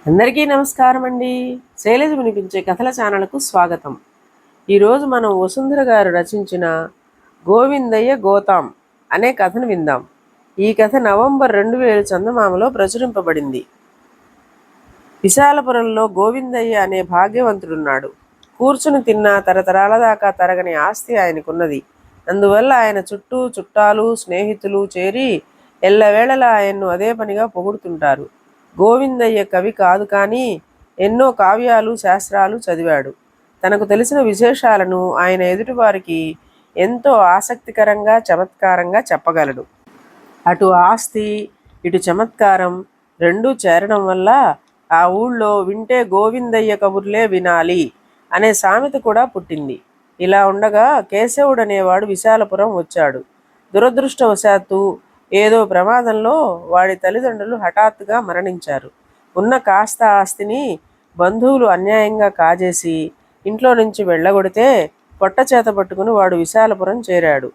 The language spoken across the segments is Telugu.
అందరికీ నమస్కారం అండి. శైలజ వినిపించే కథల ఛానల్కు స్వాగతం. ఈరోజు మనం వసుంధర గారు రచించిన గోవిందయ్య గోతాం అనే కథను విందాం. ఈ కథ నవంబర్ 2000 చందమామలో ప్రచురింపబడింది. విశాలపురంలో గోవిందయ్య అనే భాగ్యవంతుడున్నాడు. కూర్చుని తిన్న తరతరాల దాకా తరగని ఆస్తి ఆయనకున్నది. అందువల్ల ఆయన చుట్టూ చుట్టాలు స్నేహితులు చేరి ఎల్లవేళలా ఆయన్ను అదే పనిగా పొగుడుతుంటారు. గోవిందయ్య కవి కాదు, కానీ ఎన్నో కావ్యాలు శాస్త్రాలు చదివాడు. తనకు తెలిసిన విశేషాలను ఆయన ఎదుటివారికి ఎంతో ఆసక్తికరంగా చమత్కారంగా చెప్పగలడు. అటు ఆస్తి ఇటు చమత్కారం రెండూ చేరడం వల్ల ఆ ఊళ్ళో వింటే గోవిందయ్య కబుర్లే వినాలి అనే సామెత కూడా పుట్టింది. ఇలా ఉండగా కేశవుడు అనేవాడు విశాలపురం వచ్చాడు. దురదృష్టవశాత్తు ఏదో ప్రమాదంలో వాడి తల్లిదండ్రులు హఠాత్తుగా మరణించారు. ఉన్న కాస్త ఆస్తిని బంధువులు అన్యాయంగా కాజేసి ఇంట్లో నుంచి వెళ్ళగొడితే పొట్ట చేత పట్టుకుని వాడు విశాలపురం చేరాడు.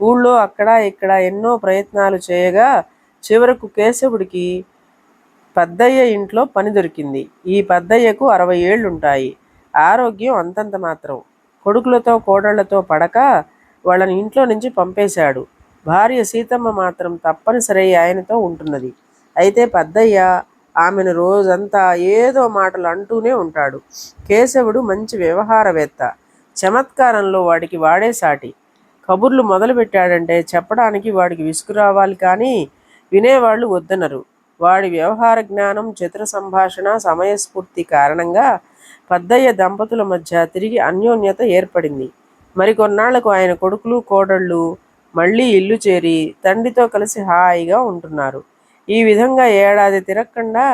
ఊళ్ళో అక్కడ ఇక్కడ ఎన్నో ప్రయత్నాలు చేయగా చివరకు కేశవుడికి పెద్దయ్య ఇంట్లో పని దొరికింది. ఈ పెద్దయ్యకు 60 ఏళ్లుంటాయి. ఆరోగ్యం అంతంత మాత్రం. కొడుకులతో కోడళ్లతో పడక వాళ్ళని ఇంట్లో నుంచి పంపేశాడు. భార్య సీతమ్మ మాత్రం తప్పనిసరి ఆయనతో ఉంటున్నది. అయితే పెద్దయ్య ఆమెను రోజంతా ఏదో మాటలు అంటూనే ఉంటాడు. కేశవుడు మంచి వ్యవహారవేత్త. చమత్కారంలో వాడికి వాడే సాటి. కబుర్లు మొదలుపెట్టాడంటే చెప్పడానికి వాడికి విసుగు రావాలి, కానీ వినేవాళ్ళు వద్దనరు. వాడి వ్యవహార జ్ఞానం, చతుర సంభాషణ, సమయస్ఫూర్తి కారణంగా పెద్దయ్య దంపతుల మధ్య తిరిగి అన్యోన్యత ఏర్పడింది. మరికొన్నాళ్లకు ఆయన కొడుకులు కోడళ్ళు మళ్ళీ ఇల్లు చేరి తండ్రితో కలిసి హాయిగా ఉంటున్నారు. ఈ విధంగా ఏడాది తిరగకుండా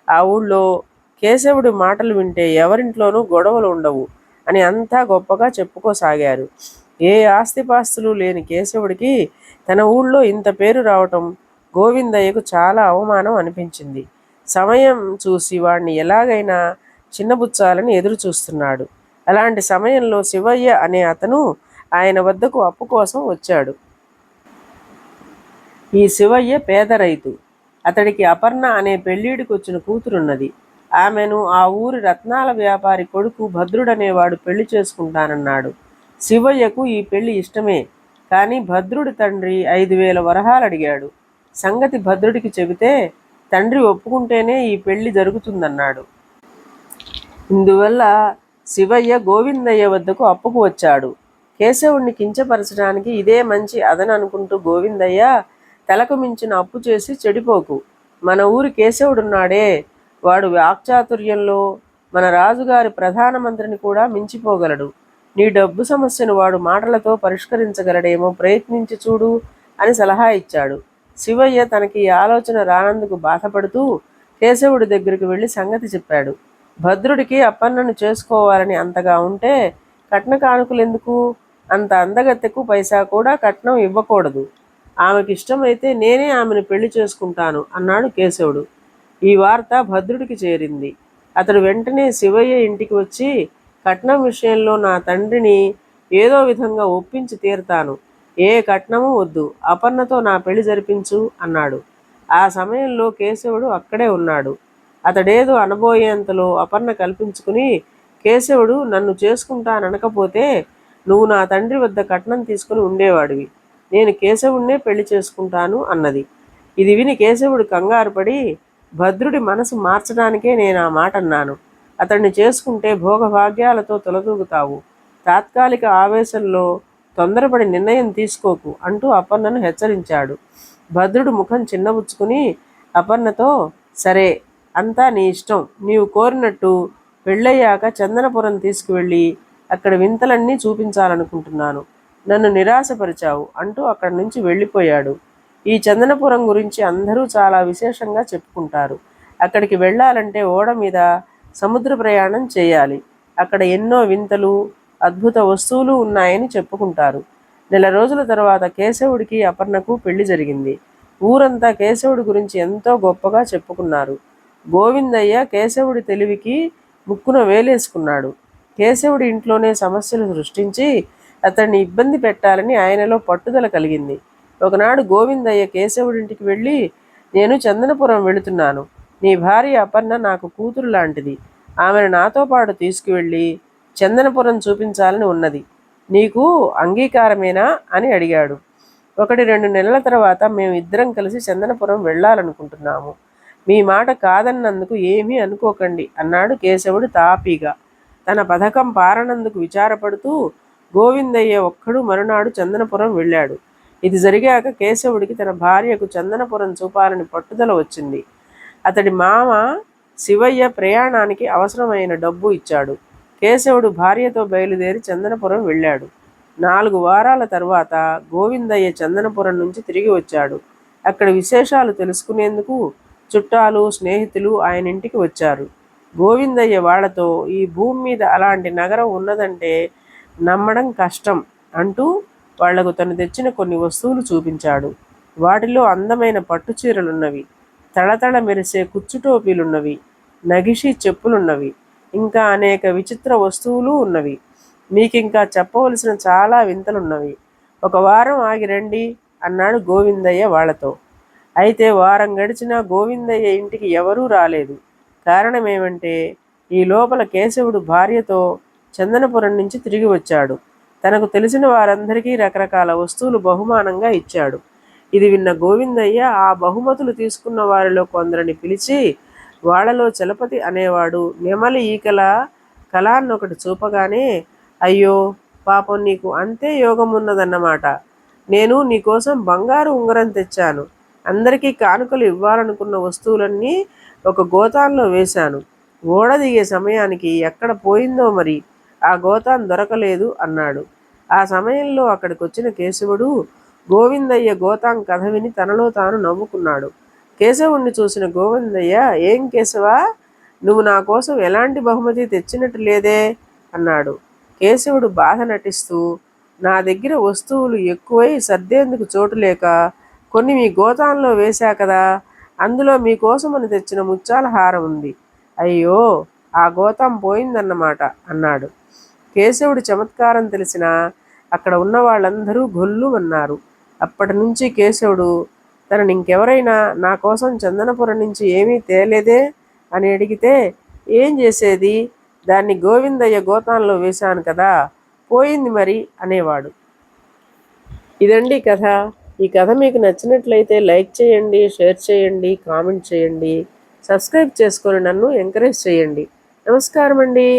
ఆ ఊళ్ళో కేశవుడి మాటలు వింటే ఎవరింట్లోనూ గొడవలు ఉండవు అని అంతా గొప్పగా చెప్పుకోసాగారు. ఏ ఆస్తిపాస్తులు లేని కేశవుడికి తన ఊళ్ళో ఇంత పేరు రావటం గోవిందయ్యకు చాలా అవమానం అనిపించింది. సమయం చూసి వాడిని ఎలాగైనా చిన్నబుచ్చాలని ఎదురు చూస్తున్నాడు. అలాంటి సమయంలో శివయ్య అనే అతను ఆయన వద్దకు అప్పు కోసం వచ్చాడు. ఈ శివయ్య పేద రైతు. అతడికి అపర్ణ అనే పెళ్ళిడికి వచ్చిన కూతురున్నది. ఆమెను ఆ ఊరి రత్నాల వ్యాపారి కొడుకు భద్రుడనేవాడు పెళ్లి చేసుకుంటానన్నాడు. శివయ్యకు ఈ పెళ్లి ఇష్టమే, కానీ భద్రుడి తండ్రి 5,000 వరహాలు అడిగాడు. సంగతి భద్రుడికి చెబితే తండ్రి ఒప్పుకుంటేనే ఈ పెళ్లి జరుగుతుందన్నాడు. ఇందువల్ల శివయ్య గోవిందయ్య వద్దకు అప్పుకు వచ్చాడు. కేశవుణ్ణి కించపరచడానికి ఇదే మంచి అదననుకుంటూ గోవిందయ్య తలకు మించిన అప్పు చేసి చెడిపోకు. మన ఊరి కేశవుడున్నాడే, వాడు వాక్చాతుర్యంలో మన రాజుగారి ప్రధానమంత్రిని కూడా మించిపోగలడు. నీ డబ్బు సమస్యను వాడు మాటలతో పరిష్కరించగలడేమో, ప్రయత్నించి చూడు అని సలహా ఇచ్చాడు. శివయ్య తనకి ఈ ఆలోచన రానందుకు బాధపడుతూ కేశవుడి దగ్గరికి వెళ్ళి సంగతి చెప్పాడు. భద్రుడికి అప్పన్నను చేసుకోవాలని అంతగా ఉంటే కట్న కానుకలెందుకు? అంత అందగత్తెకు పైసా కూడా కట్నం ఇవ్వకూడదు. ఆమెకి ఇష్టమైతే నేనే ఆమెను పెళ్లి చేసుకుంటాను అన్నాడు కేశవుడు. ఈ వార్త భద్రుడికి చేరింది. అతడు వెంటనే శివయ్య ఇంటికి వచ్చి, కట్నం విషయంలో నా తండ్రిని ఏదో విధంగా ఒప్పించి తీరతాను. ఏ కట్నమూ వద్దు, అపర్ణతో నా పెళ్లి జరిపించు అన్నాడు. ఆ సమయంలో కేశవుడు అక్కడే ఉన్నాడు. అతడేదో అనబోయేంతలో అపర్ణ కల్పించుకుని, కేశవుడు నన్ను చేసుకుంటాననకపోతే నువ్వు నా తండ్రి వద్ద కట్నం తీసుకుని ఉండేవాడివి. నేను కేశవుడినే పెళ్లి చేసుకుంటాను అన్నది. ఇది విని కేశవుడు కంగారుపడి, భద్రుడి మనసు మార్చడానికే నేను ఆ మాట అన్నాను. అతడిని చేసుకుంటే భోగభాగ్యాలతో తొలదూగుతావు. తాత్కాలిక ఆవేశంలో తొందరపడి నిర్ణయం తీసుకోకు అంటూ అపర్ణను హెచ్చరించాడు. భద్రుడు ముఖం చిన్నబుచ్చుకుని అపర్ణతో, సరే, అంతా నీ ఇష్టం. నీవు కోరినట్టు పెళ్ళయ్యాక చందనపురం తీసుకువెళ్ళి అక్కడ వింతలన్నీ చూపించాలనుకుంటున్నాను. నన్ను నిరాశపరిచావు అంటూ అక్కడి నుంచి వెళ్ళిపోయాడు. ఈ చందనపురం గురించి అందరూ చాలా విశేషంగా చెప్పుకుంటారు. అక్కడికి వెళ్ళాలంటే ఓడ మీద సముద్ర ప్రయాణం చేయాలి. అక్కడ ఎన్నో వింతలు అద్భుత వస్తువులు ఉన్నాయని చెప్పుకుంటారు. నెల రోజుల తర్వాత కేశవుడికి అపర్ణకు పెళ్లి జరిగింది. ఊరంతా కేశవుడి గురించి ఎంతో గొప్పగా చెప్పుకున్నారు. గోవిందయ్య కేశవుడి తెలివికి ముక్కున వేలేసుకున్నాడు. కేశవుడి ఇంట్లోనే సమస్యలు సృష్టించి అతన్ని ఇబ్బంది పెట్టాలని ఆయనలో పట్టుదల కలిగింది. ఒకనాడు గోవిందయ్య కేశవుడింటికి వెళ్ళి, నేను చందనపురం వెళుతున్నాను, నీ భార్య అపర్ణ నాకు కూతురు లాంటిది. ఆమెను నాతో పాటు తీసుకువెళ్ళి చందనపురం చూపించాలని ఉన్నది. నీకు అంగీకారమేనా అని అడిగాడు. 1-2 నెలల తర్వాత మేము ఇద్దరం కలిసి చందనపురం వెళ్ళాలనుకుంటున్నాము. మీ మాట కాదన్నందుకు ఏమీ అనుకోకండి అన్నాడు కేశవుడు తాపీగా. తన పథకం పారనందుకు విచారపడుతూ గోవిందయ్య ఒక్కడు మరునాడు చందనపురం వెళ్ళాడు. ఇది జరిగాక కేశవుడికి తన భార్యకు చందనపురం చూపాలని పట్టుదల వచ్చింది. అతడి మామ శివయ్య ప్రయాణానికి అవసరమైన డబ్బు ఇచ్చాడు. కేశవుడు భార్యతో బయలుదేరి చందనపురం వెళ్ళాడు. 4 వారాల తరువాత గోవిందయ్య చందనపురం నుంచి తిరిగి వచ్చాడు. అక్కడి విశేషాలు తెలుసుకునేందుకు చుట్టాలు, స్నేహితులు ఆయన ఇంటికి వచ్చారు. గోవిందయ్య వాళ్లతో ఈ భూమి మీద అలాంటి నగరం ఉన్నదంటే నమ్మడం కష్టం అంటూ వాళ్లకు తను తెచ్చిన కొన్ని వస్తువులు చూపించాడు. వాటిలో అందమైన పట్టు చీరలున్నవి, తళతళ మెరిసే కుచ్చుటోపీలున్నవి, నగిషి చెప్పులున్నవి, ఇంకా అనేక విచిత్ర వస్తువులు ఉన్నవి. మీకింకా చెప్పవలసిన చాలా వింతలున్నవి. 1 వారం ఆగి రండి అన్నాడు గోవిందయ్య వాళ్లతో. అయితే వారం గడిచినా గోవిందయ్య ఇంటికి ఎవరూ రాలేదు. కారణమేమంటే ఈ లోపల కేశవుడు భార్యతో చందనపురం నుంచి తిరిగి వచ్చాడు. తనకు తెలిసిన వారందరికీ రకరకాల వస్తువులు బహుమానంగా ఇచ్చాడు. ఇది విన్న గోవిందయ్య ఆ బహుమతులు తీసుకున్న వారిలో కొందరిని పిలిచి వాళ్లలో చలపతి అనేవాడు నెమలి ఈకల కళాన్నొకటి చూపగానే, అయ్యో పాపం, నీకు అంతే యోగమున్నదన్నమాట. నేను నీకోసం బంగారు ఉంగరం తెచ్చాను. అందరికీ కానుకలు ఇవ్వాలనుకున్న వస్తువులన్నీ ఒక గోతాంలో వేశాను. ఓడ దిగే సమయానికి ఎక్కడ పోయిందో మరి, ఆ గోతాం దొరకలేదు అన్నాడు. ఆ సమయంలో అక్కడికి వచ్చిన కేశవుడు గోవిందయ్య గోతాం కథ విని తనలో తాను నవ్వుకున్నాడు. కేశవుణ్ణి చూసిన గోవిందయ్య, ఏం కేశవా, నువ్వు నా కోసం ఎలాంటి బహుమతి తెచ్చినట్టు లేదే అన్నాడు. కేశవుడు బాధ నటిస్తూ, నా దగ్గర వస్తువులు ఎక్కువై సర్దేందుకు చోటు లేక కొన్ని మీ గోతాంలో వేశా కదా, అందులో మీకోసమని తెచ్చిన ముత్యాల హారం ఉంది. అయ్యో, ఆ గోతాం పోయిందన్నమాట అన్నాడు. కేశవుడి చమత్కారం తెలిసిన అక్కడ ఉన్న వాళ్ళందరూ గొల్లుమన్నారు. అప్పటి నుంచి కేశవుడు తనని ఇంకెవరైనా నా కోసం చందనపురం నుంచి ఏమీ తేలేదే అని అడిగితే, ఏం చేసేది, దాన్ని గోవిందయ్య గోతాంలో వేశాను కదా, పోయింది మరి అనేవాడు. ఇదండి కథ. ఈ కథ మీకు నచ్చినట్లయితే లైక్ చేయండి, షేర్ చేయండి, కామెంట్ చేయండి, సబ్స్క్రైబ్ చేసుకొని నన్ను ఎంకరేజ్ చేయండి. నమస్కారం అండి.